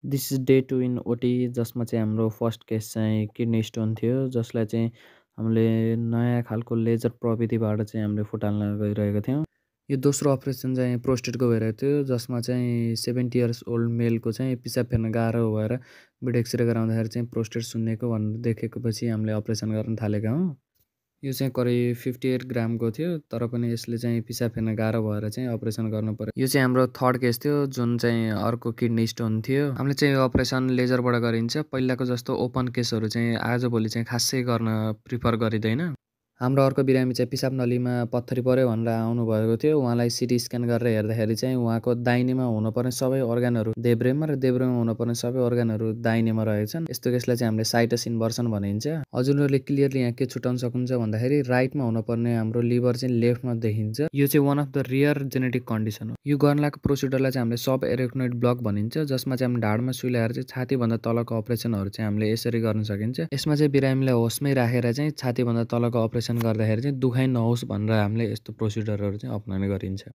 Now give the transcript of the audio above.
This is day 2 in OT जसमा चाहिँ हाम्रो फर्स्ट केस चाहिँ किडनी स्टोन थियो, जसलाई चाहिँ हामीले नयाँ खालको लेजर प्रविधिबाट चाहिँ हामीले फुटाल्न गइरहेका थियौँ। यो दोस्रो अपरेसन चाहिँ प्रोस्टेटको भइरहेको थियो, जसमा चाहिँ 70 इयर्स ओल्ड मेलको चाहिँ पिसाब फेर्न गाह्रो भएर बेड एक्सरे गराउँदाखेरि चाहिँ प्रोस्टेट सुन्निएको भनेर देखेपछि हामीले अपरेसन गर्न थालेका हौँ। यो चाहिँ करिब 58 ग्रामको थियो, तर पनि यसले चाहिँ पिसाब फेर्न गाह्रो भएर चाहिँ अपरेसन गर्नुपर्यो। यो चाहिँ हाम्रो थर्ड केस थियो, जुन चाहिँ अर्को किडनी स्टोन थियो। हामीले चाहिँ यो अपरेसन लेजरबाट गरिन्छ। पहिलाको जस्तो ओपन केसहरू चाहिँ आजभोलि चाहिँ खासै गर्न प्रिफर गरिँदैन। हाम्रो अर्को बिरामी चाहिँ पिसाब नलीमा पत्थरी पऱ्यो भनेर आउनुभएको थियो। उहाँलाई सिटी स्क्यान गरेर हेर्दाखेरि चाहिँ उहाँको दाहिनेमा हुनुपर्ने सबै अर्गानहरू देब्रेमा र देब्रेमा हुनुपर्ने सबै अर्गानहरू दाहिनेमा रहेछन्। यस्तो केसलाई चाहिँ हामीले साइटस इन्भर्सन भनिन्छ। हजुरहरूले क्लियरली यहाँ के छुटाउन सक्नुहुन्छ भन्दाखेरि राइटमा हुनुपर्ने हाम्रो लिभर चाहिँ लेफ्टमा देखिन्छ। यो चाहिँ one of the rare genetic condition हो। यो गर्नलाको प्रोसिडरलाई चाहिँ हामीले सब एरेक्नोइड ब्लक भनिन्छ, जसमा चाहिँ हामीले ढाडमा सुई लगाएर चाहिँ छातीभन्दा तलको अपरेसनहरू चाहिँ हामीले यसरी गर्न सकिन्छ। यसमा चाहिँ बिरामीलाई होसमै राखेर चाहिँ छातीभन्दा तलको अपरेसन गर्दाखेरि चाहिँ दुखाइ नहोस् भनेर हामीले यस्तो प्रोसिडरहरू चाहिँ अपनाउने गरिन्छ।